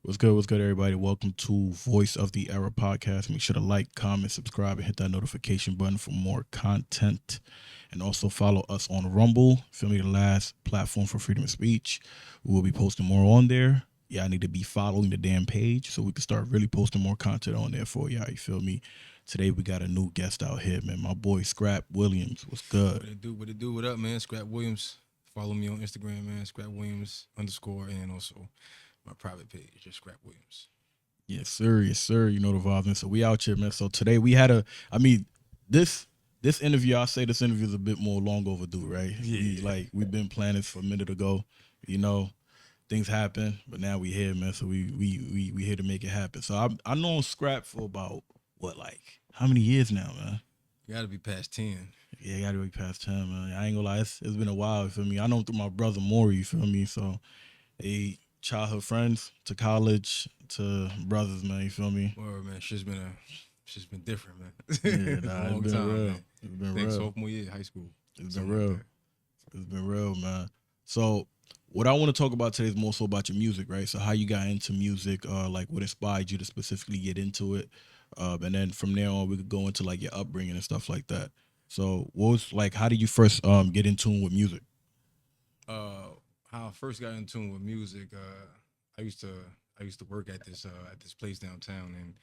What's good, everybody? Welcome to Voice of the Era podcast. Make sure to like, comment, subscribe, and hit that notification button for more content. And also follow us on Rumble, feel me, the last platform for freedom of speech. We will be posting more on there. Yeah, I need to be following the damn page so we can start really posting more content on there for y'all. You feel me? Today we got a new guest out here, man. My boy Scrap Williams. What's good? What it do? What it do? What up, man? Scrap Williams. Follow me on Instagram, man. Scrap Williams _ and also my private page, just Scrap Williams. Yes, sir. Yes, sir. You know the vibes, man. So we out here, man. So today we had this this interview, I say this interview is a bit more long overdue, right? Yeah. We've been planning for a minute ago. You know, things happen, but now we here, man. So we here to make it happen. So I known Scrap for about what, like how many years now, man? You gotta be past 10. Yeah, gotta be past 10, man. I ain't gonna lie, it's been a while. You feel me? I know him through my brother Maury. You feel me? So they childhood friends to college to brothers, man. You feel me? Word, man. Shit's been different, man. Yeah, It's a nah, long it's been time, real. man. It's been Thanks, real. sophomore year, high school. It's been Something like real. that. It's been real, man. So, what I want to talk about today is more so about your music, right? So, how you got into music, like what inspired you to specifically get into it, and then from there on, we could go into like your upbringing and stuff like that. So, what was like? How did you first get in tune with music? How I first got in tune with music, I used to work at this place downtown, and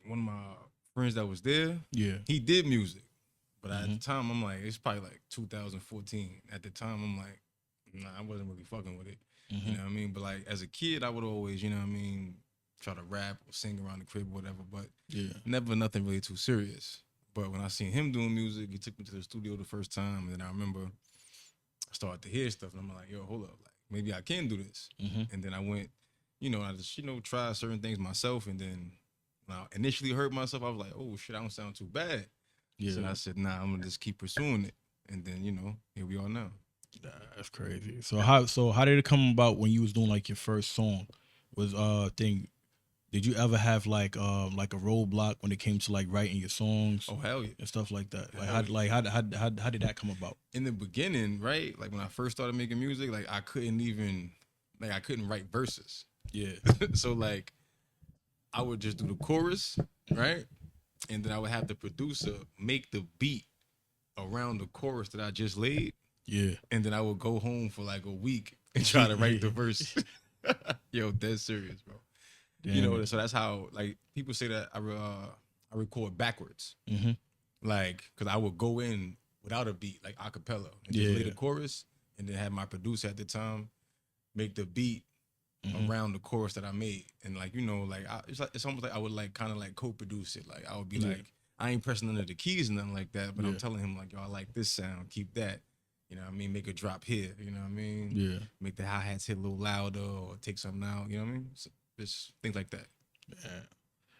one of my friends that was there, Yeah. he did music. But at the Mhm. time, I'm like, it's probably like 2014. At the time, I'm like, nah, I wasn't really fucking with it. You know what I mean? But like as a kid, I would always, you know what I mean, try to rap or sing around the crib or whatever, but Yeah. never nothing really too serious. But when I seen him doing music, he took me to the studio the first time, and then I remember I started to hear stuff, and I'm like, yo, hold up, like maybe I can do this. Mhm. And then I went, I just, tried certain things myself, and then when I initially heard myself, I was like, oh shit, I don't sound too bad. So Yeah. I said, nah, I'm gonna just keep pursuing it. And then, here we are now. Nah, that's crazy. So how did it come about when you was doing like your first song? Was thing Did you ever have like a roadblock when it came to like writing your songs Oh hell yeah. and stuff like that? Like Hell yeah. how did that come about? In the beginning, right? Like when I first started making music, like I couldn't write verses. Yeah. So like I would just do the chorus, right? And then I would have the producer make the beat around the chorus that I just laid. Yeah. And then I would go home for like a week and try to write the verse. Yo, dead serious, bro. Damn. So that's how like people say that I record backwards, Mm-hmm. like because I would go in without a beat, like a cappella, and just lay the chorus, and then have my producer at the time make the beat around the chorus that I made, and like it's almost like I would like kind of like co-produce it. Like I would be like I ain't pressing none of the keys and nothing like that, but I'm telling him like, yo, I like this sound, keep that. You know what I mean? Make a drop here. You know what I mean? Yeah. Make the hi-hats hit a little louder or take something out. You know what I mean? So, just things like that. Yeah.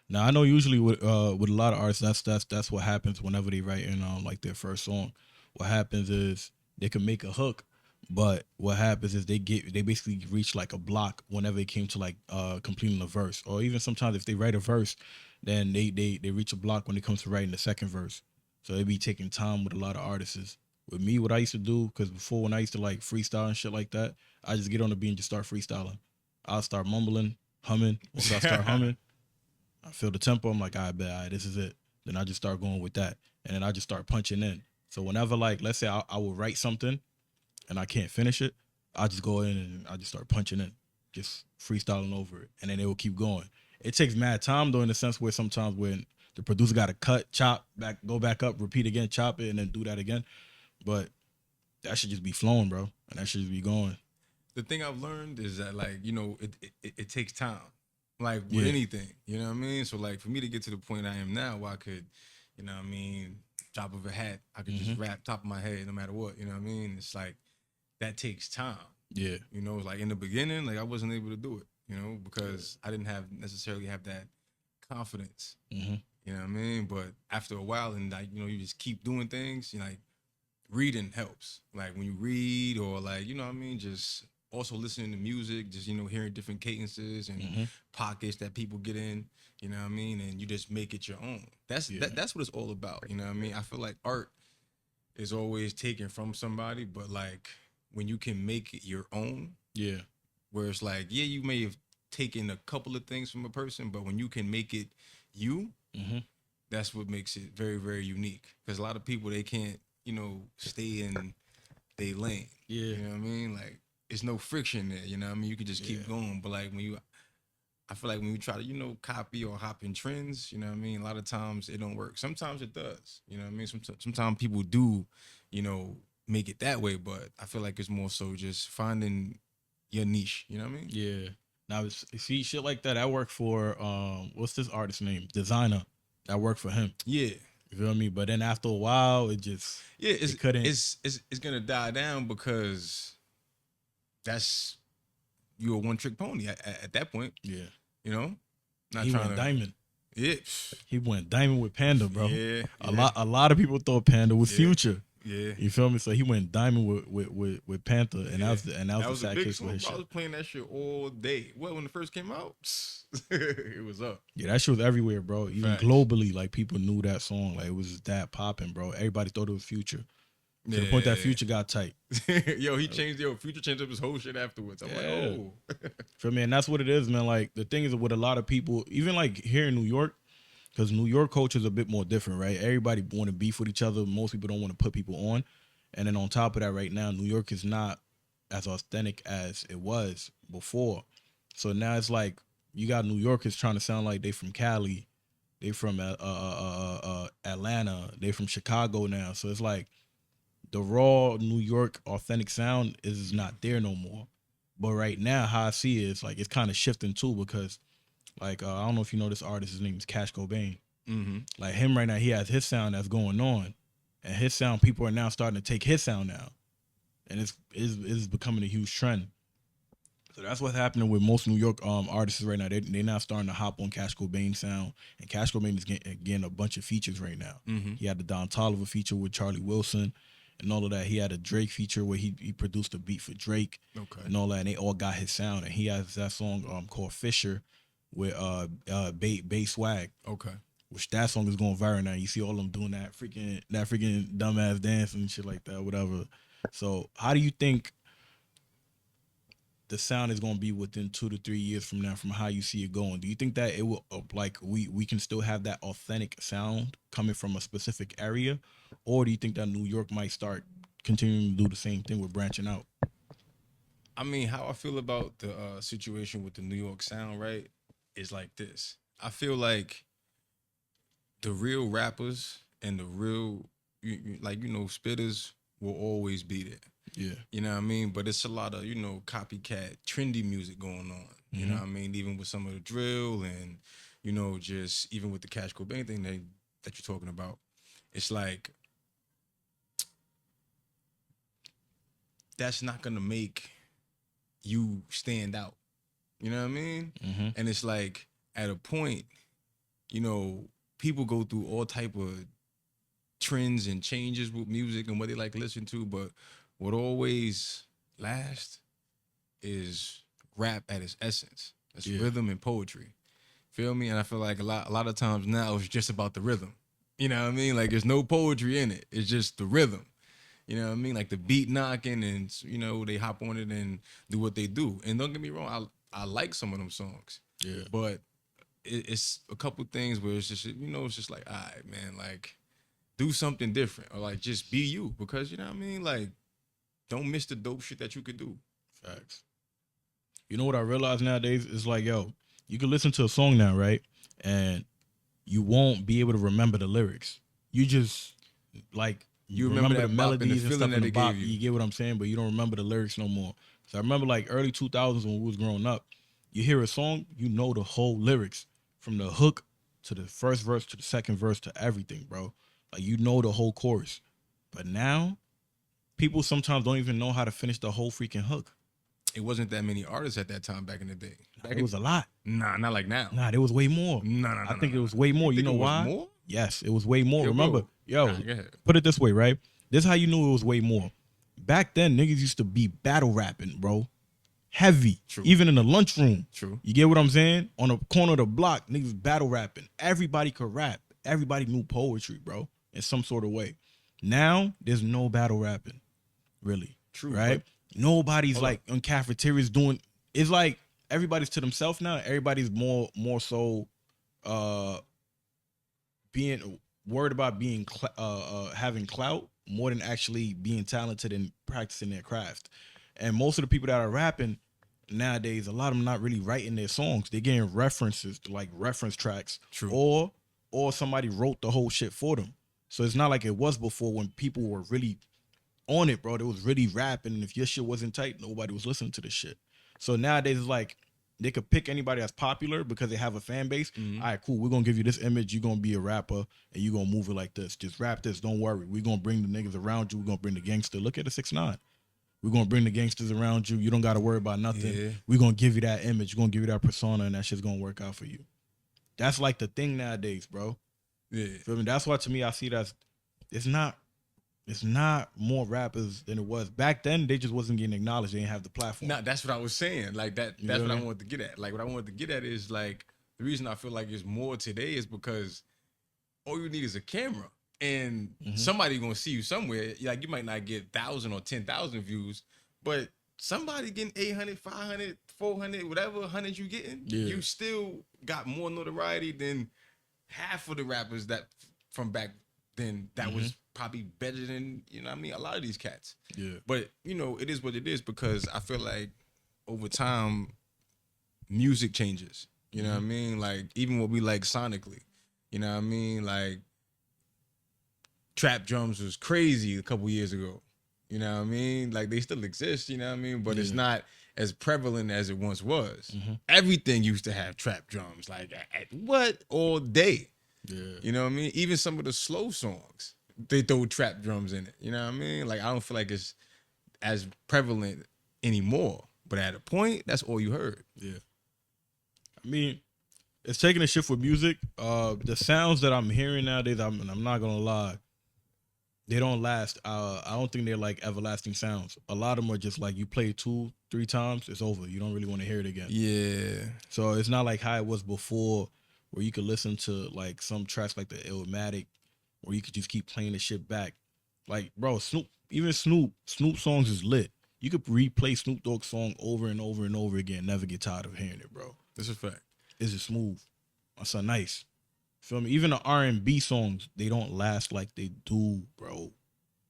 Now I know usually with a lot of artists that's what happens whenever they write in like their first song. What happens is they can make a hook, but what happens is they basically reach like a block whenever it came to like completing a verse, or even sometimes if they write a verse, then they reach a block when it comes to writing the second verse. So they be taking time with a lot of artists. With me, what I used to do, because before when I used to like freestyle and shit like that, I just get on the beat and just start freestyling. I'll start mumbling, humming. Once I start humming, I feel the tempo. I'm like, all right, this is it. Then I just start going with that, and then I just start punching in. So whenever, like, let's say I will write something and I can't finish it, I just go in and I just start punching in, just freestyling over it, and then it will keep going. It takes mad time though, in the sense where sometimes when the producer got to cut, chop, back, go back up, repeat again, chop it, and then do that again. But that should just be flowing, bro, and that should just be going. The thing I've learned is that like it takes time, like with Yeah. anything. You know what I mean? So like for me to get to the point I am now, where I could, you know what I mean, drop of a hat, I could just rap top of my head no matter what. You know what I mean? It's like that takes time. Yeah. Like in the beginning, like I wasn't able to do it. Because I didn't necessarily have that confidence. Mm-hmm. You know what I mean? But after a while, and like you just keep doing things. Like reading helps. Like when you read, or like what I mean, just also listening to music, just hearing different cadences and pockets that people get in. You know what I mean? And you just make it your own. That's what it's all about. You know what I mean? I feel like art is always taken from somebody, but like when you can make it your own, Yeah. where it's like, yeah, you may have taken a couple of things from a person, but when you can make it you, that's what makes it very, very unique. Because a lot of people, they can't, stay in they lane. Yeah. You know what I mean? Like, it's no friction there. You know what I mean? You can just keep going. But like I feel like when you try to, copy or hop in trends, you know what I mean? A lot of times it don't work. Sometimes it does. You know what I mean? Sometimes people do, make it that way. But I feel like it's more so just finding your niche. You know what I mean? Yeah. Now, see, shit like that, I work for, what's this artist's name? Designer. That worked for him. Yeah. You feel me? But then after a while, it just, it couldn't. It's gonna die down because that's you're a one trick pony at that point. Yeah. Not he trying went to diamond. Yeah. He went diamond with Panda, bro. Yeah. A lot of people thought Panda was Future. Yeah. You feel me? So he went diamond with Panther, and that was the was sad a big case for song. his I shit. was playing that shit all day. Well, when it first came out, it was up. Yeah, that shit was everywhere, bro. Even Facts. globally, like people knew that song. Like it was that popping, bro. Everybody thought it was Future. To the point that Future got tight. Future changed up his whole shit afterwards. I'm like, oh. For me, and that's what it is, man. Like the thing is with a lot of people, even like here in New York, because New York culture is a bit more different, right? Everybody want to beef with each other. Most people don't want to put people on. And then on top of that, right now, New York is not as authentic as it was before. So now it's like you got New Yorkers trying to sound like they from Cali, they from Atlanta, they from Chicago now. So it's like the raw New York authentic sound is not there no more. But right now, how I see it is like it's kind of shifting too because, like, I don't know if you know this artist. His name is Cash Cobain. Mm-hmm. Like him right now, he has his sound that's going on. And his sound, people are now starting to take his sound now. And it's becoming a huge trend. So that's what's happening with most New York artists right now. They're now starting to hop on Cash Cobain's sound. And Cash Cobain is getting a bunch of features right now. Mm-hmm. He had the Don Toliver feature with Charlie Wilson and all of that. He had a Drake feature where he produced a beat for Drake. Okay. And all that. And they all got his sound. And he has that song called Fisher with Bay Swag. Okay. Which that song is going viral now. You see all of them doing that freaking dumbass dance and shit like that, whatever. So how do you think the sound is going to be within 2 to 3 years from now, from how you see it going? Do you think that it will like we can still have that authentic sound coming from a specific area, or do you think that New York might start continuing to do the same thing with branching out? I mean, how I feel about the situation with the New York sound, right, is like this. I feel like the real rappers and the real, spitters will always be there. Yeah. You know what I mean? But it's a lot of, copycat, trendy music going on. You know what I mean? Even with some of the drill and, just even with the Cash Cobain thing that you're talking about. It's like, that's not going to make you stand out. You know what I mean? Mm-hmm. And it's like, at a point, people go through all type of trends and changes with music and what they like to listen to, but what always lasts is rap at its essence. It's rhythm and poetry. Feel me? And I feel like a lot of times now it's just about the rhythm. You know what I mean? Like there's no poetry in it. It's just the rhythm. You know what I mean? Like the beat knocking and they hop on it and do what they do. And don't get me wrong, I like some of them songs. Yeah. But it's a couple things where it's just, it's just like, all right, man, like, do something different. Or, like, just be you. Because, you know what I mean? Like, don't miss the dope shit that you could do. Facts. You know what I realize nowadays? It's like, yo, you can listen to a song now, right? And you won't be able to remember the lyrics. You just, like, you remember the melodies and stuff in the bop. You get what I'm saying? But you don't remember the lyrics no more. So I remember, like, early 2000s when we was growing up, you hear a song, you know the whole lyrics. From the hook to the first verse to the second verse to everything, bro. Like, you know the whole chorus. But now, people sometimes don't even know how to finish the whole freaking hook. It wasn't that many artists at that time back in the day. It was a lot. Nah, not like now. Nah, there was way more. I think it was way more. You know why? More? Yes, it was way more. Remember, go ahead. Put it this way, right? This is how you knew it was way more. Back then, niggas used to be battle rapping, bro. Heavy. True. Even in the lunchroom. True. You get what I'm saying? On the corner of the block, niggas battle rapping. Everybody could rap. Everybody knew poetry, bro, in some sort of way. Now, there's no battle rapping. Really. True. Right? Nobody's like on cafeterias doing it's like everybody's to themselves now. Everybody's more so uh being worried about being having clout more than actually being talented and practicing their craft. And most of the people that are rapping nowadays, a lot of them not really writing their songs. They're getting references to like reference tracks, True. or somebody wrote the whole shit for them. So it's not like it was before when people were really on it, bro. They was really rapping, and if your shit wasn't tight, nobody was listening to this shit. So nowadays it's like they could pick anybody that's popular because they have a fan base. Mm-hmm. All right, cool. We're gonna give you this image. You're gonna be a rapper, and you're gonna move it like this. Just rap this. Don't worry. We're gonna bring the niggas around you. We're gonna bring the gangster. Look at the 6ix9ine. We're gonna bring the gangsters around you. You don't gotta worry about nothing. Yeah. We're gonna give you that image. We're gonna give you that persona, and that shit's gonna work out for you. That's like the thing nowadays, bro. Yeah. Feel me? That's why to me I see that it's not more rappers than it was back then. They just wasn't getting acknowledged. They didn't have the platform. Nah, that's what I was saying. Like that. You That's know what I what I wanted to get at. Like what I wanted to get at is like the reason I feel like it's more today is because all you need is a camera and somebody gonna see you somewhere. Like you might not get 1,000 or 10,000 views, but somebody getting 800, 500, 400, whatever 100 you getting, you still got more notoriety than half of the rappers that from back then that was probably better than, you know what I mean, a lot of these cats. Yeah. But, you know, it is what it is because I feel like over time music changes. You know what I mean? Like even what we like sonically. You know what I mean? Like trap drums was crazy a couple years ago. You know what I mean? Like they still exist, you know what I mean? But it's not as prevalent as it once was. Everything used to have trap drums, like what all day. Yeah. You know what I mean? Even some of the slow songs, they throw trap drums in it. You know what I mean? Like I don't feel like it's as prevalent anymore. But at a point, that's all you heard. Yeah. I mean, it's taking a shift with music. The sounds that I'm hearing nowadays, I'm not gonna lie, they don't last. I don't think they're like everlasting sounds. A lot of them are just like you play 2-3 times, it's over. You don't really want to hear it again. Yeah. So it's not like how it was before, where you could listen to like some tracks like the Illmatic, where you could just keep playing the shit back. Like, bro, Snoop songs is lit. You could replay Snoop Dogg's song over and over and over again, never get tired of hearing it, bro. That's a fact. It's just smooth. That's so nice. Feel me? Even the R&B songs, they don't last like they do, bro.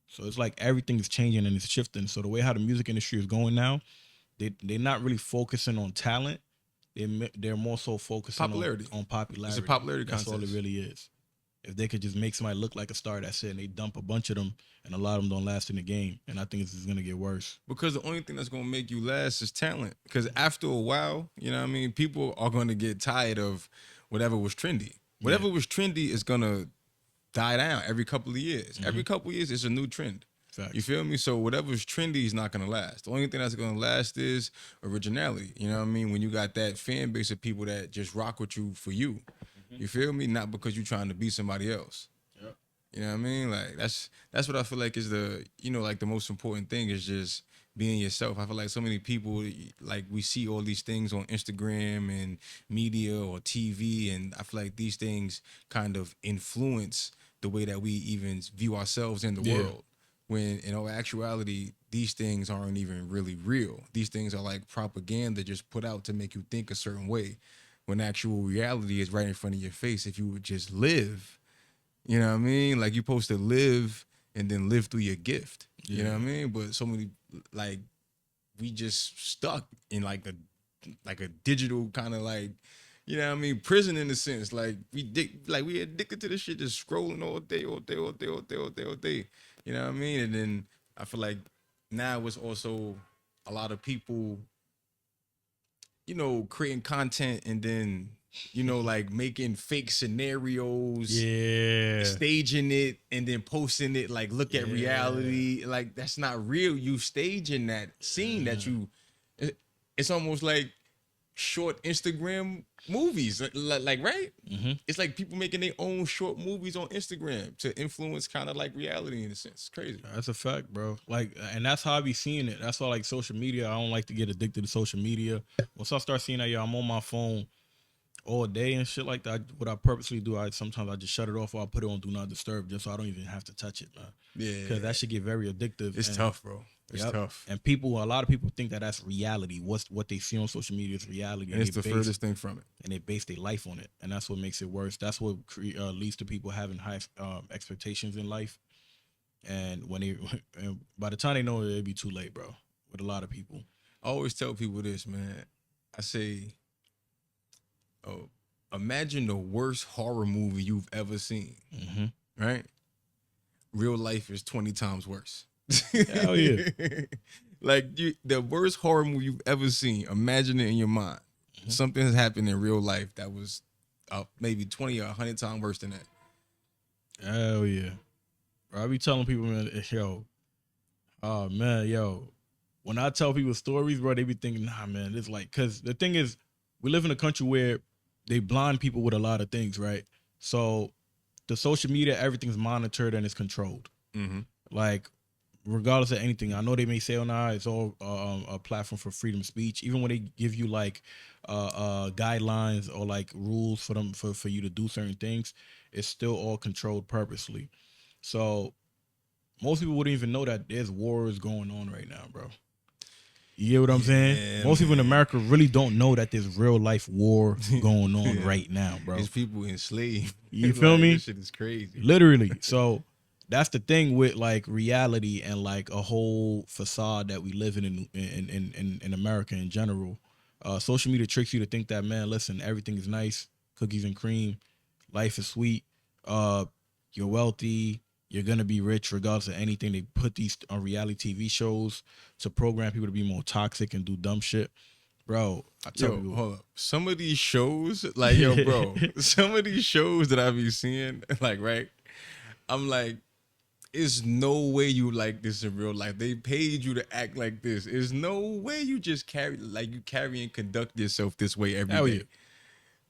So it's like everything is changing and it's shifting. So the way how the music industry is going now, they're not really focusing on talent. They're more so focusing Popularity. on popularity. It's a popularity That's contest. all it really is. If they could just make somebody look like a star, that's it. And they dump a bunch of them, and a lot of them don't last in the game. And I think this is gonna get worse. Because the only thing that's gonna make you last is talent. Because after a while, you know what I mean, people are gonna get tired of whatever was trendy. Whatever was trendy is gonna die down every couple of years. Every couple of years, it's a new trend. Facts. You feel me? So whatever's trendy is not gonna last. The only thing that's gonna last is originality. You know what I mean? When you got that fan base of people that just rock with you for you. You feel me? Not because you're trying to be somebody else. Yep. You know what I mean? Like that's what I feel like is the, you know, like the most important thing is just being yourself. I feel like so many people, like we see all these things on Instagram and media or TV, and I feel like these things kind of influence the way that we even view ourselves in the world. When in all actuality, these things aren't even really real. These things are like propaganda just put out to make you think a certain way. When actual reality is right in front of your face. If you would just live, you know what I mean? Like you supposed to live and then live through your gift. You know what I mean? But so many, like, we just stuck in like a digital kind of like, you know what I mean, prison in a sense. Like we addicted to this shit, just scrolling all day. You know what I mean? And then I feel like now it's also a lot of people, you know, creating content and then, you know, like making fake scenarios, staging it and then posting it like, look at reality. Like that's not real. You staging that scene that you, it's almost like short Instagram movies, like right? It's like people making their own short movies on Instagram to influence kind of like reality in a sense. It's crazy. That's a fact, bro. Like, and that's how I be seeing it. That's why, like, social media, I don't like to get addicted to social media. Once I start seeing that, I'm on my phone all day and shit like that. What I purposely do, sometimes I just shut it off or I put it on Do Not Disturb just so I don't even have to touch it, man. Yeah. Because that should get very addictive. It's tough, bro. It's tough. And a lot of people think that that's reality. What they see on social media is reality. And it's the furthest thing from it. And they base their life on it. And that's what makes it worse. That's what leads to people having high expectations in life. And by the time they know it, it'll be too late, bro, with a lot of people. I always tell people this, man. I say, imagine the worst horror movie you've ever seen, right? Real life is 20 times worse. Hell yeah. Like the worst horror movie you've ever seen, imagine it in your mind. Something has happened in real life that was maybe 20 or 100 times worse than that. Hell yeah. Bro, I be telling people, man, when I tell people stories, bro, they be thinking, nah, man, it's like, because the thing is, we live in a country where they blind people with a lot of things, right? So the social media, everything's monitored and it's controlled. Like, regardless of anything, I know they may say, oh, nah, it's all a platform for freedom of speech. Even when they give you like guidelines or like rules for them for you to do certain things, it's still all controlled purposely. So most people wouldn't even know that there's wars going on right now, bro. You get what I'm saying? Most people in America really don't know that there's real life war going on right now, bro. There's people enslaved. You feel me? This shit is crazy. Literally. So that's the thing with like reality and like a whole facade that we live in America in general. Social media tricks you to think that, man, listen, everything is nice, cookies and cream, life is sweet, you're wealthy, you're gonna be rich regardless of anything. They put these on reality TV shows to program people to be more toxic and do dumb shit. Bro, I tell you, hold up. Some of these shows, like, yo, bro, some of these shows that I be seeing, like, right, I'm like, there's no way you like this in real life. They paid you to act like this. There's no way you just carry and conduct yourself this way every day. Yeah.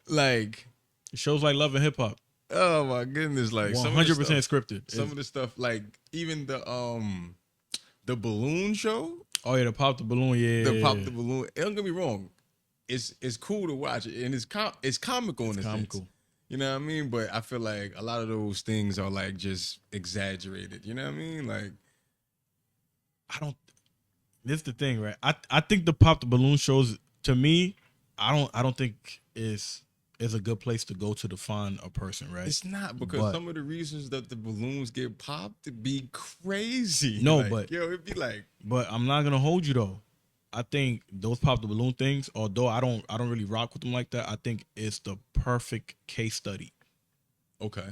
Like shows like Love and Hip Hop. Oh my goodness, like 100% scripted. Some of the stuff, like even the balloon show. Oh yeah, the Pop the Balloon, yeah. The Pop the Balloon. Don't get me wrong, it's cool to watch it, and it's comical in a sense. You know what I mean? But I feel like a lot of those things are like just exaggerated. You know what I mean? Like, this is the thing, right? I think the Pop the Balloon shows, to me, I don't think is a good place to go to define a person, right? It's not, because some of the reasons that the balloons get popped to be crazy. No, like, but it'd be like. But I'm not gonna hold you though. I think those Pop the Balloon things, although I don't really rock with them like that, I think it's the perfect case study. Okay.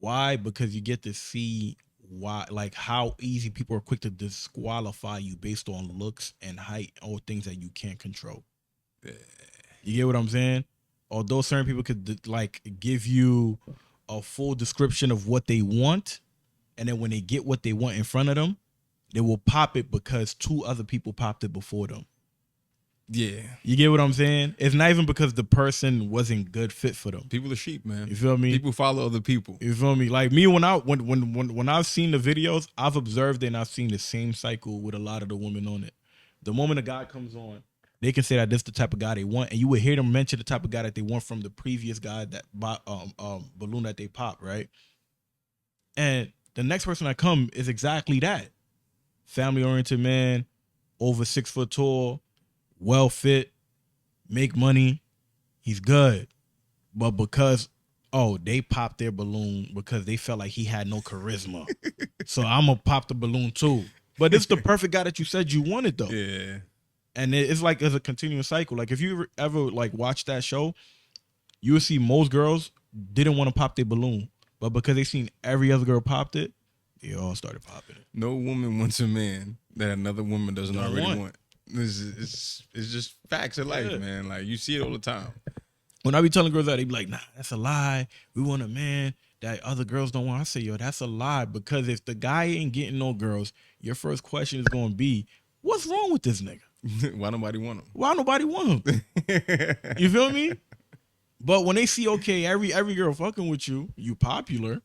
Why? Because you get to see like how easy people are quick to disqualify you based on looks and height or things that you can't control. Yeah. You get what I'm saying? Although certain people could like give you a full description of what they want, and then when they get what they want in front of them, they will pop it because two other people popped it before them. Yeah. You get what I'm saying? It's not even because the person wasn't good fit for them. People are sheep, man. You feel me? People follow other people. You feel me? Like me, when I've seen the videos, I've observed and I've seen the same cycle with a lot of the women on it. The moment a guy comes on, they can say that this is the type of guy they want, and you would hear them mention the type of guy that they want from the previous guy that balloon that they popped, right? And the next person that come is exactly that. Family-oriented man, over 6 foot tall, well fit, make money, he's good. But because, they popped their balloon because they felt like he had no charisma. So I'm going to pop the balloon too. But it's the perfect guy that you said you wanted though. Yeah. And it's like it's a continuous cycle. Like if you ever like watch that show, you will see most girls didn't want to pop their balloon. But because they seen every other girl popped it, they all started popping it. No woman wants a man that another woman doesn't already want. It's just facts of life, man. Like you see it all the time. When I be telling girls that, they be like, nah, that's a lie. We want a man that other girls don't want. I say, yo, that's a lie. Because if the guy ain't getting no girls, your first question is going to be, what's wrong with this nigga? Why nobody want him? Why nobody want him? You feel me? But when they see, okay, every girl fucking with you, you popular,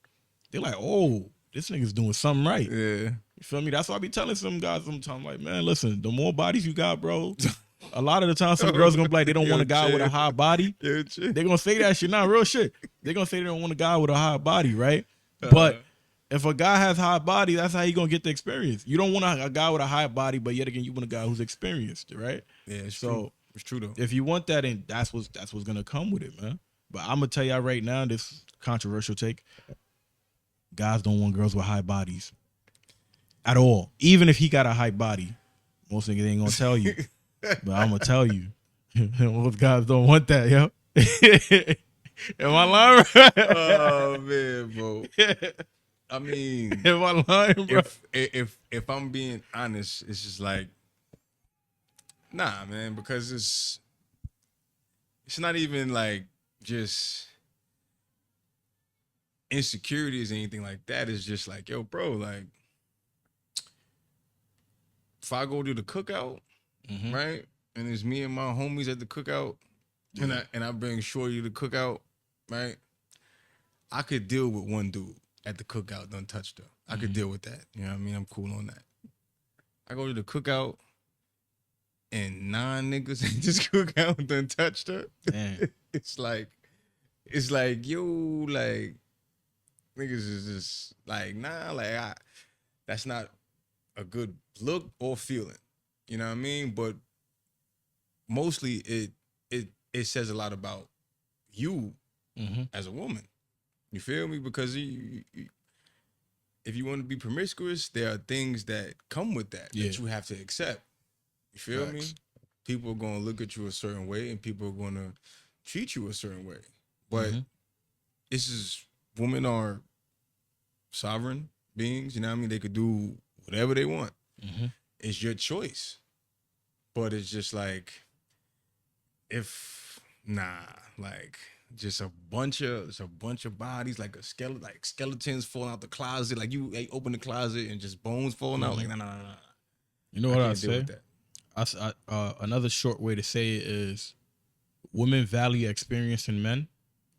they're like, oh, this nigga's doing something right. Yeah. You feel me? That's why I be telling some guys sometimes, like, man, listen, the more bodies you got, bro, a lot of the time some girls gonna be like, they don't want a guy with a high body. They're gonna say that shit. Not real shit. They're gonna say they don't want a guy with a high body, right? But If a guy has high body, that's how he gonna get the experience. You don't want a guy with a high body, but yet again, you want a guy who's experienced, right? Yeah, it's So true. It's true though. if you want that, and that's what's gonna come with it, man. But I'm gonna tell y'all right now, this controversial take: guys don't want girls with high bodies at all. Even if he got a high body, most niggas ain't gonna tell you. But I'm gonna tell you, most guys don't want that, yo. Am I lying? Oh man, bro. I mean, Am I lying, bro? if I'm being honest, it's just like, nah, man, because it's not even like just insecurities or anything like that. It's just like, yo, bro, like if I go to the cookout, right, and it's me and my homies at the cookout, and I bring Shorty to the cookout, right, I could deal with one dude at the cookout done touched her. I could deal with that. You know what I mean? I'm cool on that. I go to the cookout and 9 niggas at this cookout done touched her. Damn. It's like, yo, like, niggas is just like, nah, like, that's not a good look or feeling. You know what I mean? But mostly it says a lot about you as a woman. You feel me? Because if you want to be promiscuous, there are things that come with that that you have to accept. You feel me? People are going to look at you a certain way and people are going to treat you a certain way. But this is, women are sovereign beings. You know what I mean? They could do whatever they want. It's your choice. But it's just like, like just a bunch of bodies, like skeletons falling out the closet. Like you open the closet and just bones falling out. Like nah. You know what I say? Another short way to say it is, women value experience in men,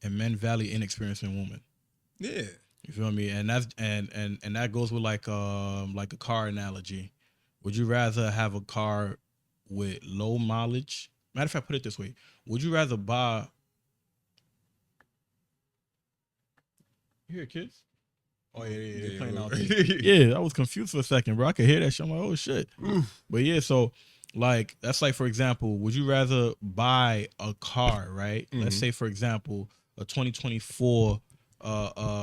and men value inexperience in women. Yeah, you feel me? And that's and that goes with like a car analogy. Would you rather have a car with low mileage? Matter of fact, put it this way: would you rather buy? You hear kids? Oh yeah, they're playing out there. Yeah, I was confused for a second, bro. I could hear that shit. I'm like, oh shit. But yeah, so like that's like, for example, would you rather buy a car, right? Let's say, for example, a 2024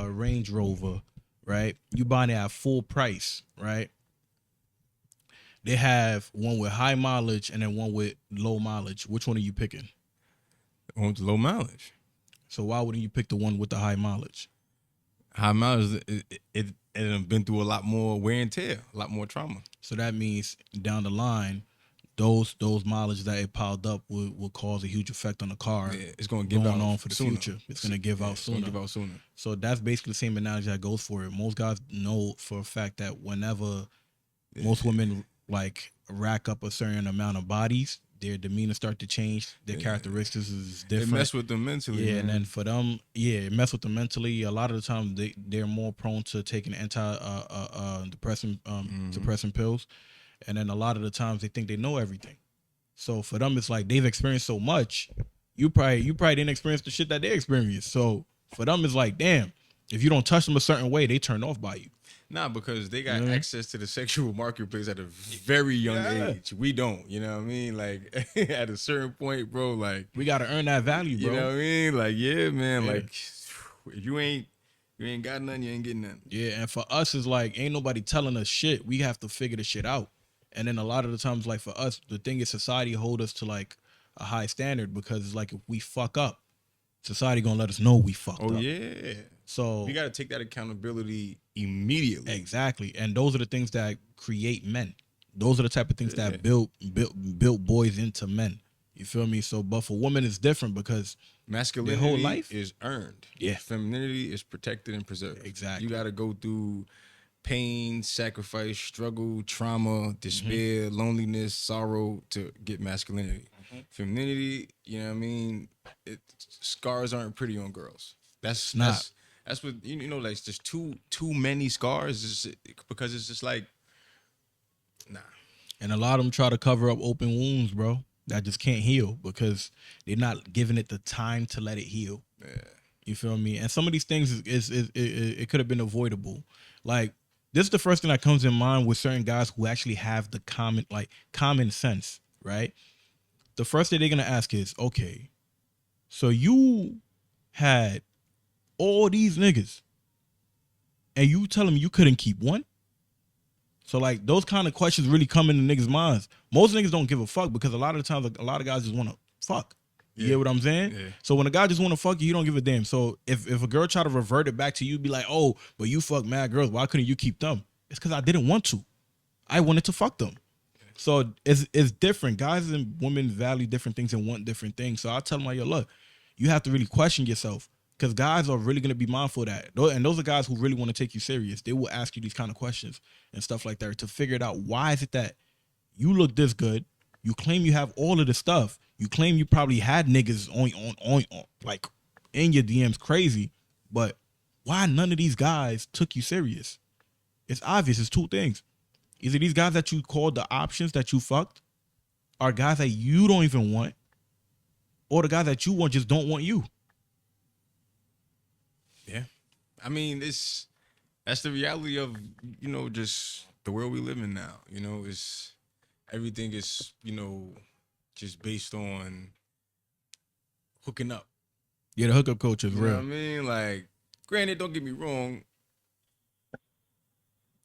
Range Rover, right? You buying it at full price, right? They have one with high mileage and then one with low mileage. Which one are you picking? The one with low mileage. So why wouldn't you pick the one with the high mileage? High mileage, it have been through a lot more wear and tear, a lot more trauma. So that means down the line, those mileage that it piled up will cause a huge effect on the car. Yeah, it's going to give going out on for the sooner. future. It's going to give out sooner. So that's basically the same analogy that goes for it. Most guys know for a fact that whenever most women like rack up a certain amount of bodies, their demeanor start to change. Their characteristics is different. It mess with them mentally. Yeah, man. And then for them, it mess with them mentally. A lot of the time, they're more prone to taking depressant pills, and then a lot of the times they think they know everything. So for them, it's like they've experienced so much. You probably didn't experience the shit that they experienced. So for them, it's like, damn, if you don't touch them a certain way, they turn off by you. Nah, because they got access to the sexual marketplace at a very young age. We don't, you know what I mean? Like at a certain point, bro, like we gotta earn that value, bro. You know what I mean? Like, yeah, man, like if you ain't got nothing, you ain't getting nothing. Yeah, and for us, it's like ain't nobody telling us shit. We have to figure the shit out. And then a lot of the times, like for us, the thing is society hold us to like a high standard, because it's like if we fuck up, society gonna let us know we fucked up. Oh yeah. So we gotta take that accountability immediately. Exactly. And those are the things that create men. Those are the type of things that built boys into men. You feel me? So, but for women, it's different because masculinity their whole life is earned. Yeah. Femininity is protected and preserved. Exactly. You got to go through pain, sacrifice, struggle, trauma, despair, loneliness, sorrow to get masculinity. Femininity, you know what I mean? Scars aren't pretty on girls. That's what you know. Like just too many scars, because it's just like, nah. And a lot of them try to cover up open wounds, bro, that just can't heal because they're not giving it the time to let it heal. Yeah. You feel me? And some of these things it could have been avoidable. Like this is the first thing that comes in mind with certain guys who actually have the common sense, right? The first thing they're gonna ask is, okay, so you had all these niggas, and you tell them you couldn't keep one. So like those kind of questions really come into niggas' minds. Most niggas don't give a fuck because a lot of the times a lot of guys just want to fuck. You get what I'm saying? Yeah. So when a guy just want to fuck you, you don't give a damn. So if a girl try to revert it back to you, be like, oh, but you fuck mad girls. Why couldn't you keep them? It's because I didn't want to. I wanted to fuck them. So it's different. Guys and women value different things and want different things. So I tell them like, yo, look, you have to really question yourself because guys are really gonna be mindful of that. And those are guys who really want to take you serious. They will ask you these kind of questions and stuff like that to figure it out. Why is it that you look this good? You claim you have all of the stuff. You claim you probably had niggas on like in your DMs crazy, but why none of these guys took you serious? It's obvious. It's two things. Either these guys that you called the options that you fucked are guys that you don't even want, or the guys that you want just don't want you. Yeah. I mean, that's the reality of, just the world we live in now. It's everything is, just based on hooking up. Yeah, the hookup culture is You know what I real. mean? Like, granted, don't get me wrong,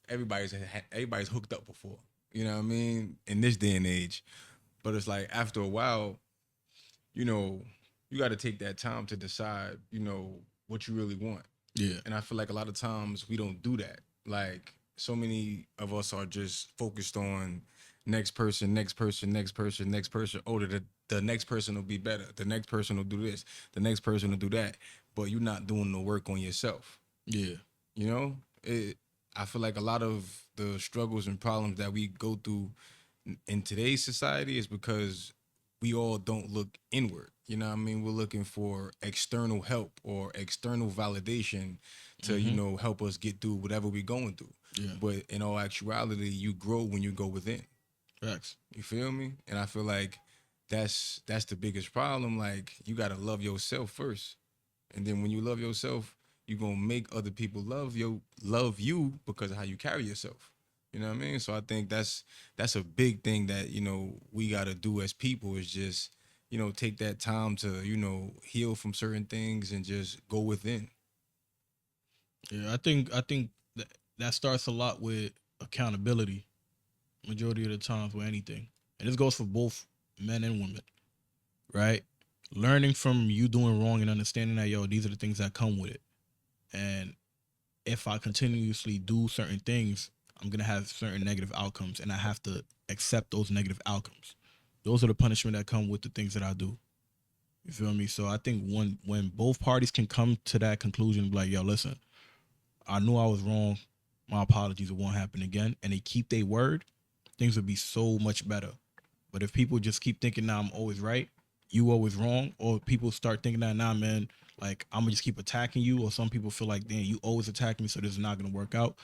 everybody's hooked up before. You know what I mean? In this day and age. But it's like after a while, you know, you got to take that time to decide, what you really want. Yeah. And I feel like a lot of times we don't do that. Like so many of us are just focused on next person, next person, next person, next person. Oh, the next person will be better. The next person will do this. The next person will do that. But you're not doing the work on yourself. Yeah. You know, I feel like a lot of the struggles and problems that we go through in today's society is because we all don't look inward. You know what I mean? We're looking for external help or external validation to, help us get through whatever we're going through. Yeah. But in all actuality, you grow when you go within. Facts. You feel me? And I feel like that's the biggest problem. Like you gotta love yourself first. And then when you love yourself, you're gonna make other people love you because of how you carry yourself. You know what I mean? So I think that's a big thing that, we gotta do as people is just, take that time to, heal from certain things and just go within. Yeah. I think that starts a lot with accountability. Majority of the times with anything, and this goes for both men and women, right? Learning from you doing wrong and understanding that these are the things that come with it, and if I continuously do certain things, I'm gonna have certain negative outcomes, and I have to accept those negative outcomes. Those are the punishment that come with the things that I do. You feel me? So I think when both parties can come to that conclusion, like, yo, listen, I knew I was wrong. My apologies. It won't happen again. And they keep their word, things would be so much better. But if people just keep thinking, nah, I'm always right, you always wrong, or people start thinking that, nah, man, like I'm gonna just keep attacking you, or some people feel like, damn, you always attack me, so this is not gonna work out.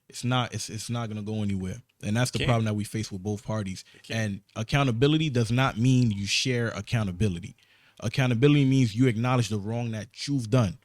It's not gonna go anywhere. And that's the problem that we face with both parties. And accountability does not mean you share accountability. Accountability means you acknowledge the wrong that you've done.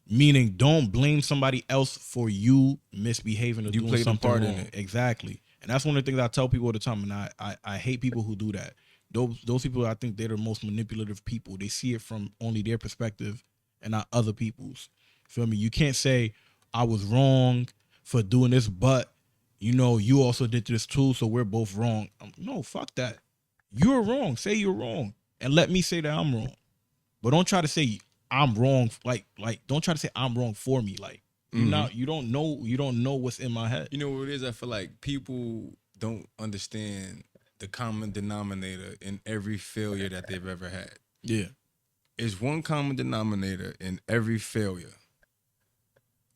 Meaning, don't blame somebody else for you misbehaving or You doing played a something part wrong. in it. Exactly, and that's one of the things I tell people all the time. And I hate people who do that. Those people, I think they're the most manipulative people. They see it from only their perspective and not other people's. Feel me? You can't say I was wrong for doing this, but you also did this too, so we're both wrong. No, fuck that. You're wrong. Say you're wrong, and let me say that I'm wrong. But don't try to say I'm wrong. Like don't try to say I'm wrong for me. Like you don't know what's in my head. You know what it is? I feel like people don't understand the common denominator in every failure that they've ever had. Yeah. It's one common denominator in every failure.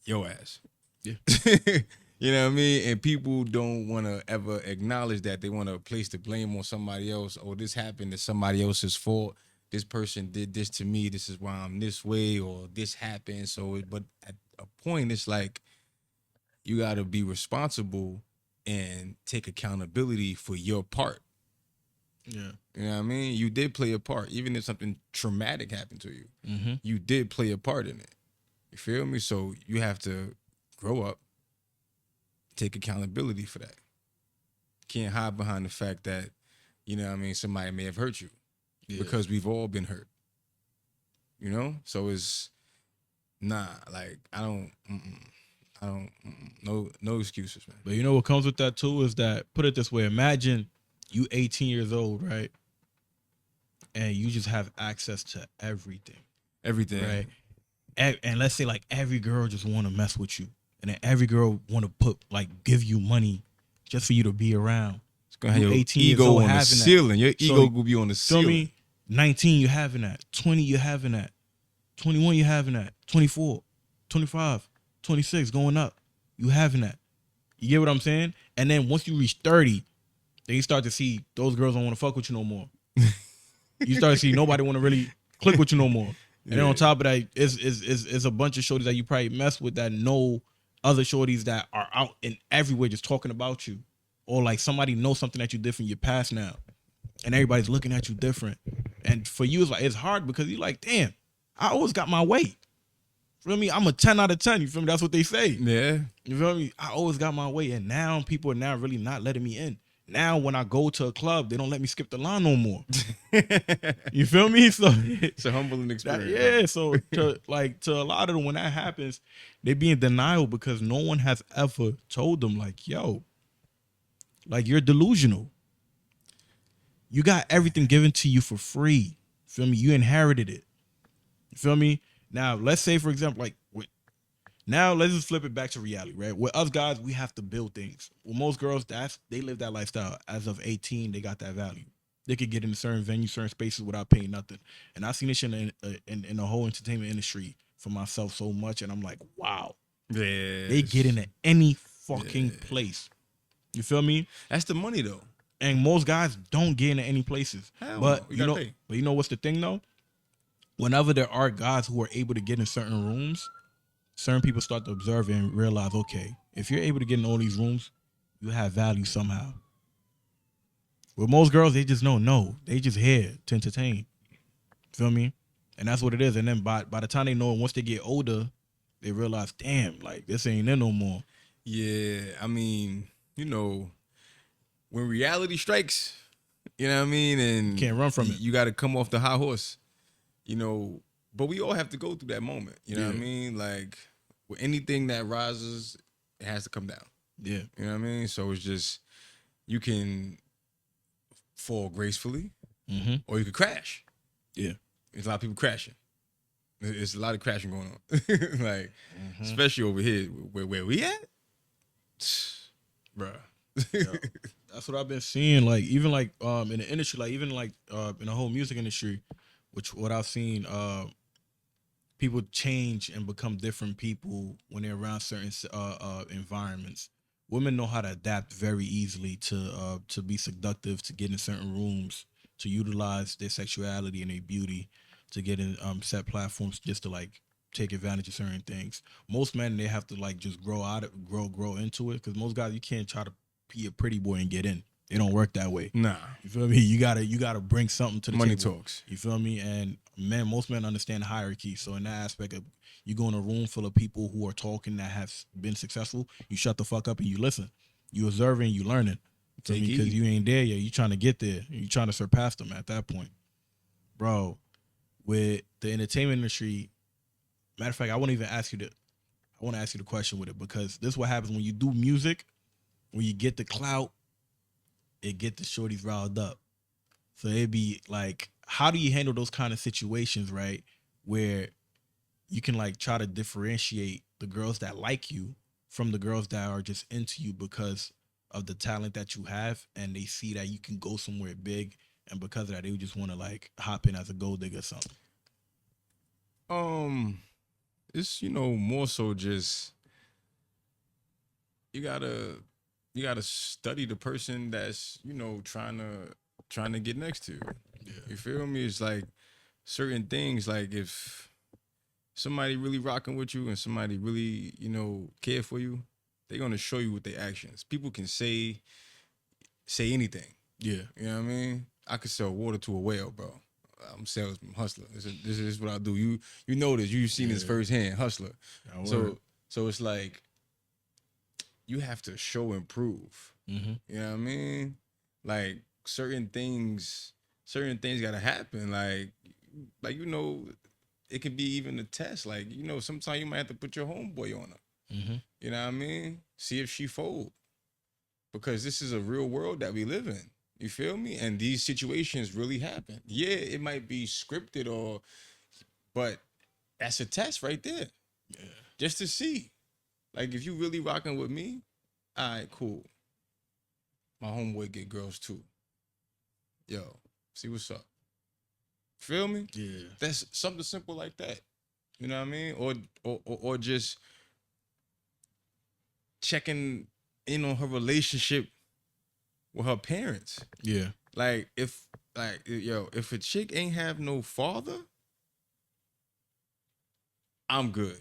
Your ass. Yeah. You know what I mean? And people don't want to ever acknowledge that. They want to place the blame on somebody else. Oh, this happened. It's somebody else's fault. This person did this to me. This is why I'm this way, or this happened. So, but at a point, it's like you got to be responsible and take accountability for your part. Yeah. You know what I mean? You did play a part, even if something traumatic happened to you. Mm-hmm. You did play a part in it. You feel me? So you have to grow up, take accountability for that. Can't hide behind the fact that, you know what I mean, somebody may have hurt you Yeah. because we've all been hurt. You know? So it's nah, like no excuses, man. But you know what comes with that too is that, put it this way, imagine you 18 years old, right? And you just have access to everything. Everything. Right. And let's say like every girl just want to mess with you. And then every girl want to give you money just for you to be around. It's gonna have your 18 years ego old on the having ceiling. that. Your ego will be on the Feel ceiling. me? 19, you having that. 20, you having that. 21, you having that. 24, 25, 26, going up. You having that. You get what I'm saying? And then once you reach 30, then you start to see those girls don't want to fuck with you no more. You start to see nobody want to really click with you no more. And then on top of that, it's a bunch of shorties that you probably mess with that know other shorties that are out and everywhere just talking about you. Or like somebody knows something that you did from your past now. And everybody's looking at you different. And for you, it's hard because you're like, damn, I always got my way. Feel me? I'm a 10 out of 10. You feel me? That's what they say. Yeah. You feel me? I always got my way. And now people are now really not letting me in. Now when I go to a club, they don't let me skip the line no more. You feel me? So it's a humbling experience. So to a lot of them, when that happens, they be in denial because no one has ever told them like, yo, like you're delusional. You got everything given to you for free. Feel me? You inherited it. You feel me? Now, let's say, for example, now let's just flip it back to reality, right? With us guys, we have to build things. With most girls, they live that lifestyle. As of 18, they got that value. They could get into certain venues, certain spaces without paying nothing. And I've seen this shit in the whole entertainment industry for myself so much, and I'm like, wow. Yeah. They get into any fucking place. You feel me? That's the money though. And most guys don't get into any places. Hell but no. You know what's the thing though? Whenever there are guys who are able to get in certain rooms, certain people start to observe and realize, okay, if you're able to get in all these rooms, you have value somehow. With most girls, they just don't know. They just here to entertain. Feel me? And that's what it is. And then by the time they know it, once they get older, they realize, damn, like this ain't there no more. Yeah, I mean, you know, when reality strikes, you know what I mean? And you can't run from it. You got to come off the high horse, you know. But we all have to go through that moment, you know what I mean? Like, with anything that rises, it has to come down. Yeah. You know what I mean? So it's just, you can fall gracefully or you could crash. Yeah. There's a lot of people crashing. There's a lot of crashing going on. Like, especially over here, where we at? Bruh. That's what I've been seeing. Like, even like in the industry, like even like in the whole music industry, which what I've seen, people change and become different people when they're around certain environments. Women know how to adapt very easily to be seductive, to get in certain rooms, to utilize their sexuality and their beauty, to get in set platforms just to like take advantage of certain things. Most men, they have to like just grow into it, because most guys, you can't try to be a pretty boy and get in. It don't work that way. Nah. You feel me? You gotta bring something to the money table. Talks. You feel me? And most men understand hierarchy. So in that aspect of, you go in a room full of people who are talking that have been successful, you shut the fuck up and you listen. You observing, you learning. Because you ain't there yet. You trying to get there. You trying to surpass them at that point. Bro, with the entertainment industry, matter of fact, I want to ask you the question with it, because this is what happens when you do music. When you get the clout, it get the shorties riled up. So it'd be like, how do you handle those kind of situations, right? Where you can like try to differentiate the girls that like you from the girls that are just into you because of the talent that you have, and they see that you can go somewhere big, and because of that, they would just want to like hop in as a gold digger or something. It's, you know, more so just, you gotta study the person that's, you know, trying to get next to you. Yeah. You feel me? It's like certain things, like if somebody really rocking with you and somebody really, you know, care for you, they're gonna show you with their actions. People can say anything. Yeah. You know what I mean? I could sell water to a whale, bro. I'm a salesman, hustler. This is what I do. You know this. You've seen this firsthand, hustler. So it's like you have to show and prove. Mm-hmm. You know what I mean? Like certain things gotta happen. Like you know, it could be even a test. Like, you know, sometimes you might have to put your homeboy on her. Mm-hmm. You know what I mean? See if she fold. Because this is a real world that we live in. You feel me? And these situations really happen. Yeah, it might be scripted but that's a test right there. Yeah. Just to see. Like, if you really rocking with me, all right, cool. My homeboy get girls too. Yo, see what's up. Feel me? Yeah. That's something simple like that. You know what I mean? Or just checking in on her relationship with her parents. Yeah. Like, if a chick ain't have no father, I'm good.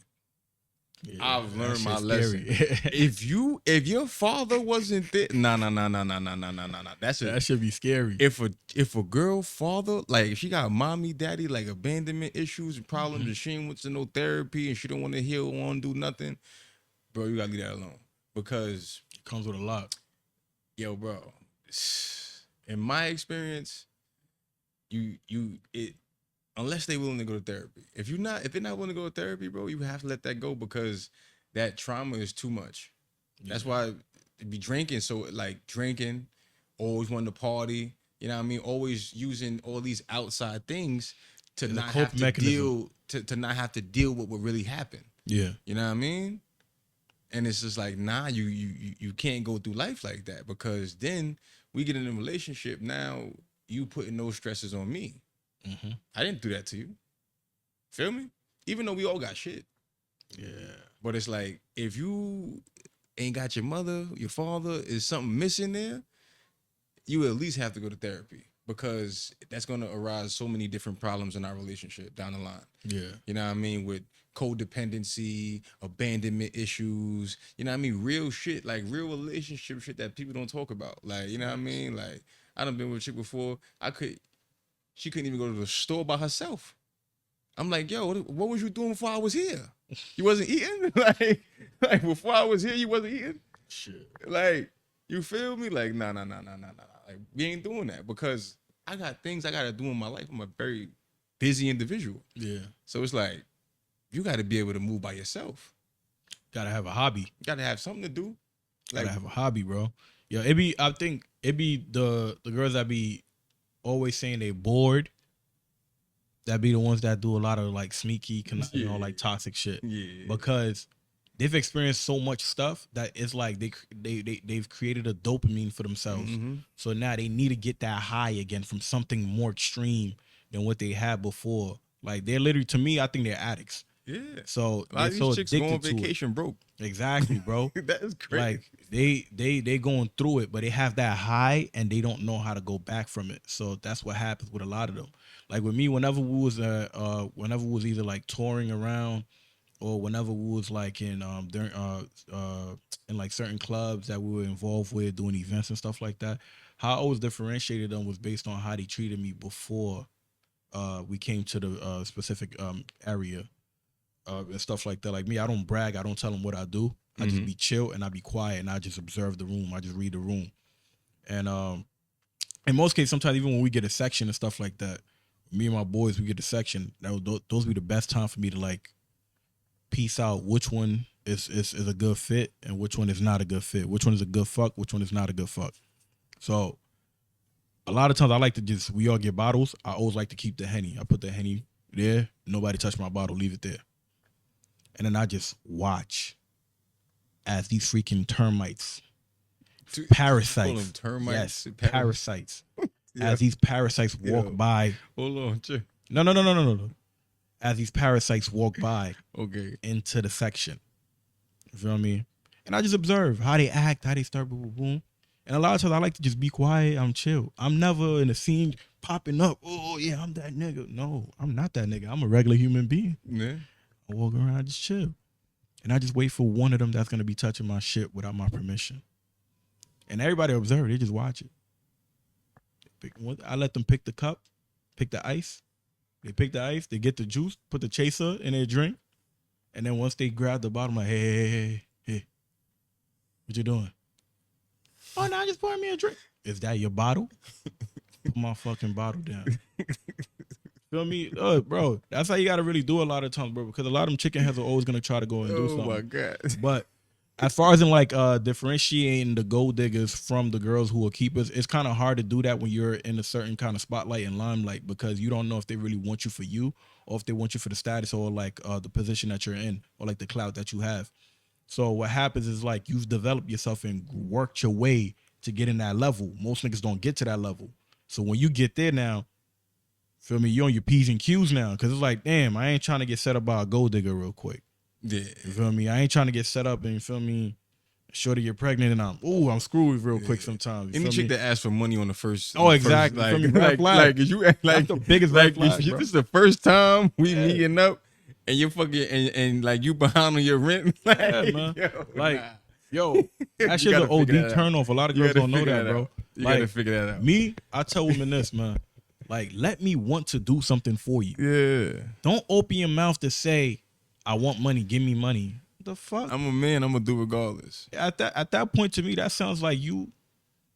Yeah, I've learned my lesson. Scary. if your father wasn't there, nah. That should be scary. If a girl father, like, if she got mommy, daddy, like abandonment issues and problems, and she ain't went to no therapy and she don't want to heal or do nothing, bro, you gotta leave that alone. Because it comes with a lot. Yo, bro, in my experience, unless they willing to go to therapy. If they're not willing to go to therapy, bro, you have to let that go because that trauma is too much. Yeah. That's why they be drinking. So, like, drinking, always wanting to party. You know what I mean? Always using all these outside things to not have to deal to not have to deal with what really happened. Yeah. You know what I mean? And it's just like, nah, you can't go through life like that, because then we get in a relationship. Now you putting those stresses on me. Mm-hmm. I didn't do that to you. Feel me? Even though we all got shit. Yeah. But it's like, if you ain't got your mother, your father, is something missing there, you at least have to go to therapy, because that's going to arise so many different problems in our relationship down the line. Yeah. You know what I mean? With codependency, abandonment issues, you know what I mean? Real shit, like real relationship shit that people don't talk about. Like, you know what I mean? Like, I done been with a chick before. She couldn't even go to the store by herself. I'm like, yo, what was you doing before I was here? You wasn't eating? like before I was here, you wasn't eating? Shit. Like, you feel me? Like, nah. Like, we ain't doing that, because I got things I got to do in my life. I'm a very busy individual. Yeah. So it's like, you got to be able to move by yourself. Gotta have a hobby. Got to have something to do. Like, gotta have a hobby, bro. Yeah, I think it be the girls that be always saying they bored, that be the ones that do a lot of like sneaky, like toxic shit. Yeah. Because they've experienced so much stuff that it's like they've created a dopamine for themselves. Mm-hmm. So now they need to get that high again from something more extreme than what they had before. Like, they're literally, to me, I think they're addicts. Yeah. So a lot of these so chicks go on vacation broke. Exactly, bro. That is crazy. Like, they going through it, but they have that high and they don't know how to go back from it. So that's what happens with a lot of them. Like with me, whenever we was either like touring around, or whenever we was like in like certain clubs that we were involved with, doing events and stuff like that, how I always differentiated them was based on how they treated me before we came to the specific area. And stuff like that. Like me, I don't brag. I don't tell them what I do. I just be chill and I be quiet and I just observe the room. I just read the room. And in most cases, sometimes even when we get a section and stuff like that, me and my boys, we get a section. Those be the best time for me to like piece out which one is a good fit and which one is not a good fit. Which one is a good fuck, which one is not a good fuck. So a lot of times I like to we all get bottles. I always like to keep the Henny. I put the Henny there. Nobody touch my bottle. Leave it there. And then I just watch as these freaking termites, parasites, termites, yes, parasites, yeah. As these parasites walk by. Hold on, no. As these parasites walk by, okay, into the section. You feel me? And I just observe how they act, how they start, boom, boom, boom. And a lot of times I like to just be quiet. I'm chill. I'm never in a scene popping up. Oh yeah, I'm that nigga. No, I'm not that nigga. I'm a regular human being. Yeah. I walk around, just chill. And I just wait for one of them that's going to be touching my shit without my permission. And everybody observe, they just watch it. I let them pick the cup, pick the ice. They pick the ice, they get the juice, put the chaser in their drink, and then once they grab the bottom, like, hey, what you doing? Oh no, just pour me a drink. Is that your bottle? Put my fucking bottle down. Feel me? Bro, that's how you gotta really do a lot of times, bro, because a lot of them chicken heads are always gonna try to go and do something. Oh my God. But as far as in like differentiating the gold diggers from the girls who are keepers, it's kind of hard to do that when you're in a certain kind of spotlight and limelight, because you don't know if they really want you for you or if they want you for the status or like the position that you're in or like the clout that you have. So what happens is like you've developed yourself and worked your way to get in that level. Most niggas don't get to that level. So when you get there now, feel me, you're on your P's and Q's now, because it's like, damn, I ain't trying to get set up by a gold digger real quick. Yeah. You feel me? I ain't trying to get set up and, you feel me, shorty you're pregnant and I'm screwed real quick sometimes. Any chick that asks for money on the first. Oh, exactly. First, like, red flag. Like, is you like that's the biggest red flag, if bro. this is the first time we meeting up and you're fucking and like you behind on your rent. Like, yeah, man. Yo, that shit's an OD turn off. A lot of girls don't know that, bro. You gotta figure that out. Me, I tell women this, man. Like, let me want to do something for you. Yeah. Don't open your mouth to say, I want money, give me money. The fuck? I'm a man, I'm gonna do regardless. At that point, to me, that sounds like you're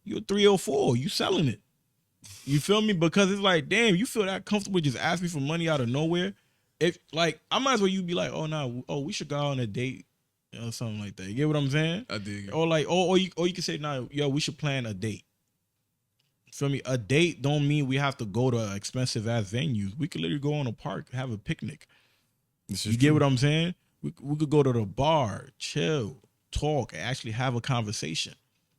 304. You selling it. You feel me? Because it's like, damn, you feel that comfortable just ask me for money out of nowhere. If like, I might as well you be like, oh no, we should go out on a date or something like that. You get what I'm saying? I dig. Or like, or you can say, nah, yo, we should plan a date. Feel me? A date don't mean we have to go to expensive ass venues. We could literally go on a park, have a picnic. You get what I'm saying? We could go to the bar, chill, talk, and actually have a conversation.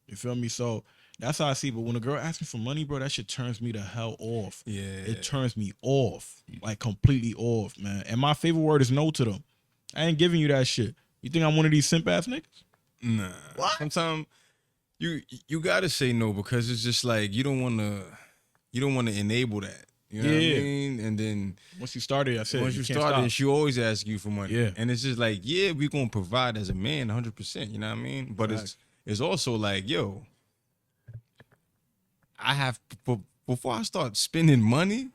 You feel me? So that's how I see. But when a girl asks me for money, bro, that shit turns me the hell off. Yeah. It turns me off. Like completely off, man. And my favorite word is no to them. I ain't giving you that shit. You think I'm one of these simp ass niggas? Nah. What? Sometimes you gotta say no, because it's just like you don't wanna enable that. You know what I mean? And then once you started, I said once you started, she always asks you for money. Yeah. And it's just like, yeah, we gonna provide as a man 100%, you know what I mean? But it's also like, yo, I have before I start spending money,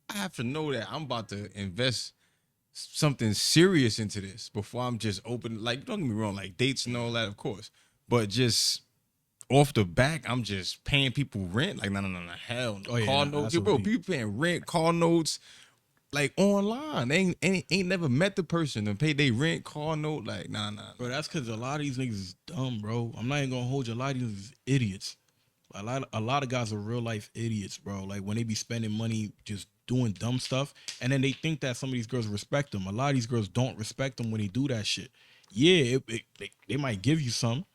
I have to know that I'm about to invest something serious into this before I'm just open. Like, don't get me wrong, like dates and all that, of course. But just off the back, I'm just paying people rent. Like, no, hell no. Car notes. Yo, bro, people paying rent, car notes, like online. They ain't never met the person and pay their rent, car note. Like, nah. Bro, that's because a lot of these niggas is dumb, bro. I'm not even gonna hold you. A lot of these is idiots. A lot of guys are real life idiots, bro. Like when they be spending money just doing dumb stuff, and then they think that some of these girls respect them. A lot of these girls don't respect them when they do that shit. Yeah, they might give you some.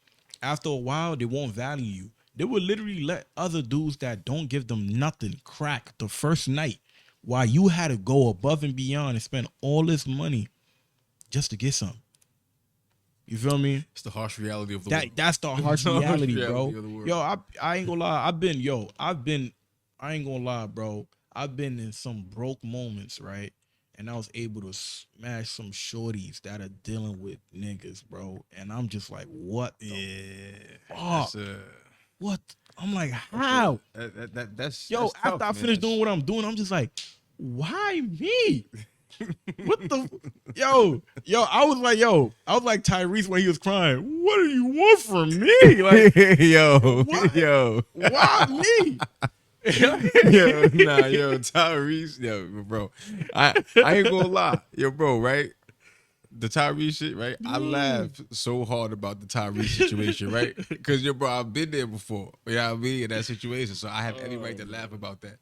After a while, they won't value you. They will literally let other dudes that don't give them nothing crack the first night, while you had to go above and beyond and spend all this money just to get some. You feel me? It's the harsh reality of the world. That's the harsh reality, bro. Yo, I ain't gonna lie. I ain't gonna lie, bro. I've been in some broke moments, right? And I was able to smash some shorties that are dealing with niggas, bro. And I'm just like, what the fuck? What? I'm like, how? That's yo, that's after tough, I finish doing what I'm doing, I'm just like, why me? What the yo, I was like Tyrese when he was crying. What do you want from me? Like, why me? Tyrese, bro. I ain't gonna lie, bro, right? The Tyrese shit, right? I laughed so hard about the Tyrese situation, right? Because bro, I've been there before. You know what I mean? In that situation, so I have any right to laugh about that.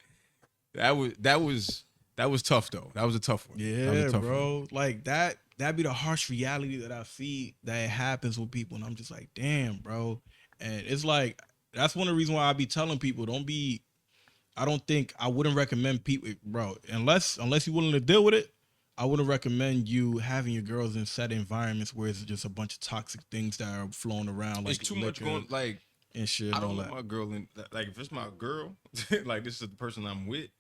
That was tough though. That was a tough one. Yeah, bro. One. Like that'd be the harsh reality that I see that happens with people, and I'm just like, damn, bro. And it's like that's one of the reasons why I be telling people, I wouldn't recommend people, bro, unless you're willing to deal with it. I wouldn't recommend you having your girls in set environments where it's just a bunch of toxic things that are flowing around. Like it's too much going like and shit. I don't want my girl in like if it's my girl, like this is the person I'm with.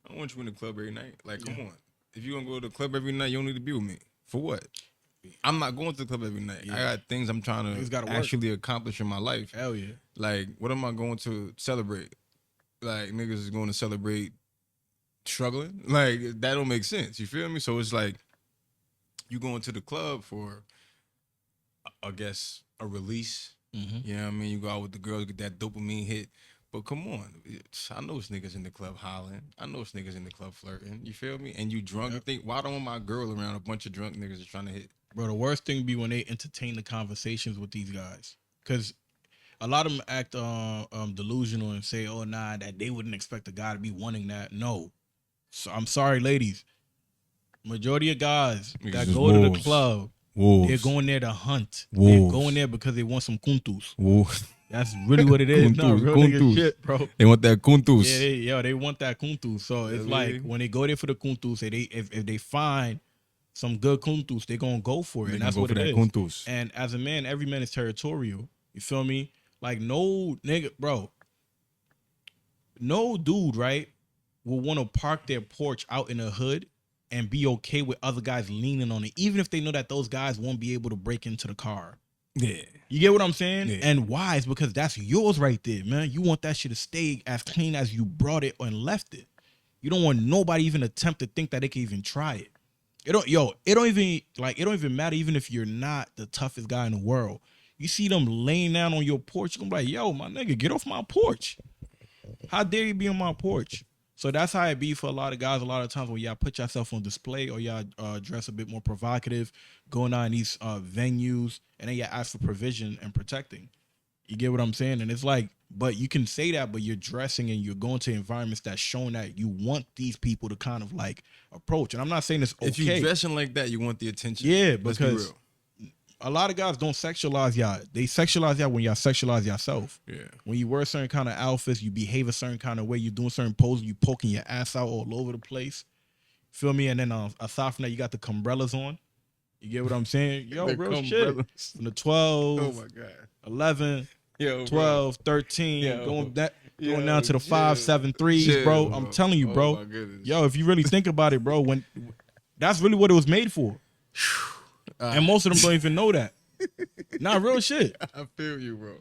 I don't want you in the club every night. Like, come on. If you're going to go to the club every night, you don't need to be with me. For what? I'm not going to the club every night. Yeah. I got things I'm trying to actually accomplish in my life. Hell yeah. Like, what am I going to celebrate? like niggas is going to celebrate struggling. Like that don't make sense. You feel me? So it's like you going to the club for, I guess, a release. You know what I mean? You go out with the girls, get that dopamine hit. But come on, I know it's niggas in the club hollering. I know it's niggas in the club flirting. You feel me? And you drunk. You think, why don't my girl around a bunch of drunk niggas is trying to hit? Bro, the worst thing be when they entertain the conversations with these guys. Because a lot of them act delusional and say, oh, nah, that they wouldn't expect a guy to be wanting that. No. So I'm sorry, ladies. Majority of guys Niggas that is go to the wolves. club, Wolves. they're going there to hunt. Wolves. They're going there because they want some kuntus. Wolves. That's really what it is. No, real nigga shit, bro. They want that kuntus. Yeah, they want that kuntus. So it's like when they go there for the kuntus, if they find some good kuntus, they're gonna go for it. And that's what it is. Kuntus. And as a man, every man is territorial. You feel me? Like no nigga, bro. No dude, right, will want to park their porch out in the hood and be okay with other guys leaning on it, even if they know that those guys won't be able to break into the car. Yeah. You get what I'm saying? Yeah. And why? It's because that's yours right there, man. You want that shit to stay as clean as you brought it and left it. You don't want nobody even attempt to think that they can even try it. It don't even matter even if you're not the toughest guy in the world. You see them laying down on your porch, you're gonna be like, yo, my nigga, get off my porch. How dare you be on my porch? So that's how it be for a lot of guys. A lot of times when y'all put yourself on display or y'all dress a bit more provocative, going on these venues, and then you ask for provision and protecting. You get what I'm saying? And it's like, but you can say that, but you're dressing and you're going to environments that's showing that you want these people to kind of like approach. And I'm not saying it's okay. If you dressing like that, you want the attention. Yeah, Let's be because real. a lot of guys don't sexualize y'all. They sexualize y'all when y'all sexualize yourself. Yeah. When you wear a certain kind of outfits, you behave a certain kind of way, you doing certain poses, you poking your ass out all over the place. Feel me? And then aside from that, you got the umbrellas on. You get what I'm saying? Yo, real shit. From the 12, oh my God. 11, Yo, 12, 13, Yo. going Yo, down to the chill. 5, 7 threes, Chill, bro. bro. I'm telling you, Oh bro. my goodness. Yo, if you really think about it, bro, when that's really what it was made for. And most of them don't even know that. Not real shit. I feel you, bro.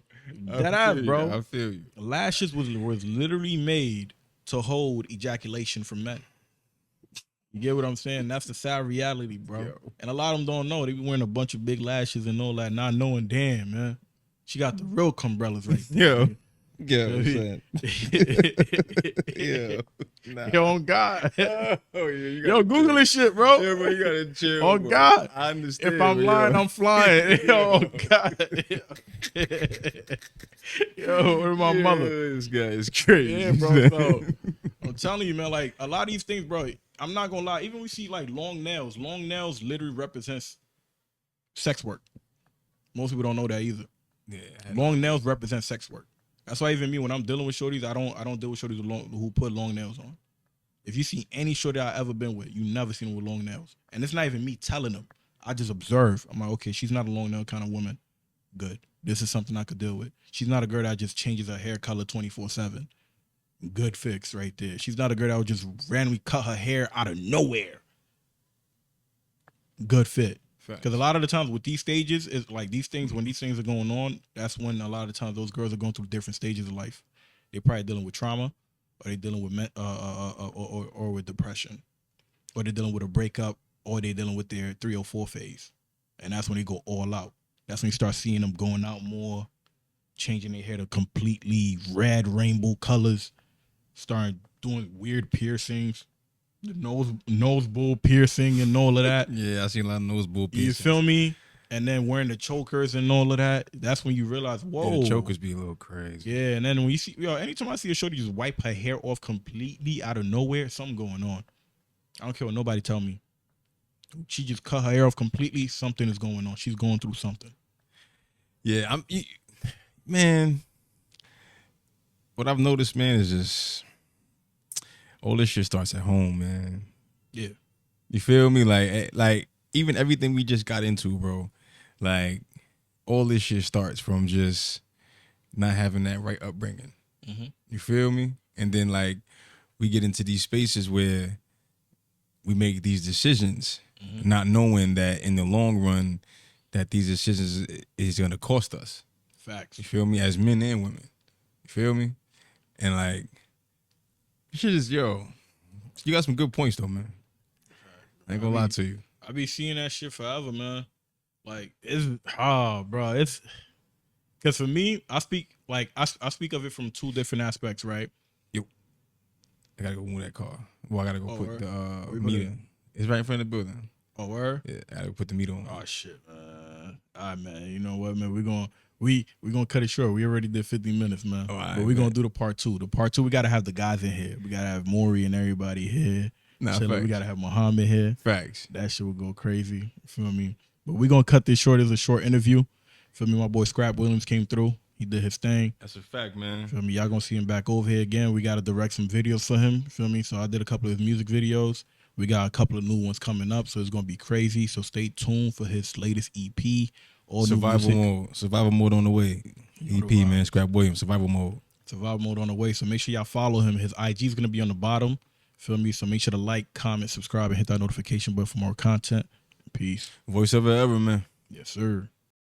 That ass, bro. I feel you. Lashes was literally made to hold ejaculation from men. You get what I'm saying? That's the sad reality, bro. Yo. And a lot of them don't know. They be wearing a bunch of big lashes and all that, not knowing, damn, man. She got the real umbrellas right there. Yo. Yeah, I'm saying. Yeah. Nah. Yo, on God. Oh, yeah, you Yo, Google this shit, bro. Yeah, bro, you gotta chill. On bro. God. I understand. If I'm lying, I'm flying. Yo, on God. Yo, where's my mother? This guy is crazy. Yeah, bro. So, I'm telling you, man, like a lot of these things, bro, I'm not gonna lie. Even we see like long nails literally represents sex work. Most people don't know that either. Yeah. Long nails represent sex work. That's why even me, when I'm dealing with shorties, I don't deal with shorties who put long nails on. If you see any shorty I ever been with, you never seen them with long nails. And it's not even me telling them. I just observe. I'm like, okay, she's not a long nail kind of woman. Good. This is something I could deal with. She's not a girl that just changes her hair color 24/7. Good fix right there. She's not a girl that would just randomly cut her hair out of nowhere. Good fit. Because a lot of the times with these stages, is like these things, when these things are going on, that's when a lot of the times those girls are going through different stages of life. They're probably dealing with trauma, or they're dealing with or with depression, or they're dealing with a breakup, or they're dealing with their 304 phase. And that's when they go all out. That's when you start seeing them going out more, changing their hair to completely red rainbow colors, starting doing weird piercings. The nose bull piercing and all of that. Yeah, I seen a lot of nose bull piercings. You feel me? And then wearing the chokers and all of that. That's when you realize, whoa. Yeah, the chokers be a little crazy. Yeah, and then when you see, anytime I see a shorty just wipe her hair off completely out of nowhere, something going on. I don't care what nobody tell me. She just cut her hair off completely. Something is going on. She's going through something. Yeah, man. What I've noticed, man, is just all this shit starts at home, man. Yeah. You feel me? Like even everything we just got into, bro. Like all this shit starts from just not having that right upbringing. Mm-hmm. You feel me? And then like we get into these spaces where we make these decisions, not knowing that in the long run that these decisions is gonna cost us. Facts. You feel me? As men and women. You feel me? And like Shit is yo. You got some good points though, man. I ain't gonna lie to you. I be seeing that shit forever, man. Like it's bro, it's because for me, I speak I speak of it from two different aspects, right? Yo, I gotta go move that car. Well, I gotta go put word? the meter. It's right in front of the building. Oh, where? Yeah, I gotta put the meter on. Oh shit, man. All right, man. You know what, man? We gonna cut it short. We already did 50 minutes, man. Oh, but we're gonna do the part two. The part two, we gotta have the guys in here. We gotta have Maury and everybody here. Nah, we gotta have Muhammad here. Facts. That shit will go crazy. You feel me? But we're gonna cut this short as a short interview. Feel me? My boy Scrap Williams came through. He did his thing. That's a fact, man. Feel me? Y'all gonna see him back over here again. We gotta direct some videos for him. Feel me? So I did a couple of his music videos. We got a couple of new ones coming up, so it's gonna be crazy. So stay tuned for his latest EP. All Survival mode. Survival mode on the way. EP, man. Scrap Williams. Survival mode. Survival mode on the way. So make sure y'all follow him. His IG is gonna be on the bottom. Feel me? So make sure to like, comment, subscribe, and hit that notification button for more content. Peace. Voiceover ever, man. Yes, sir.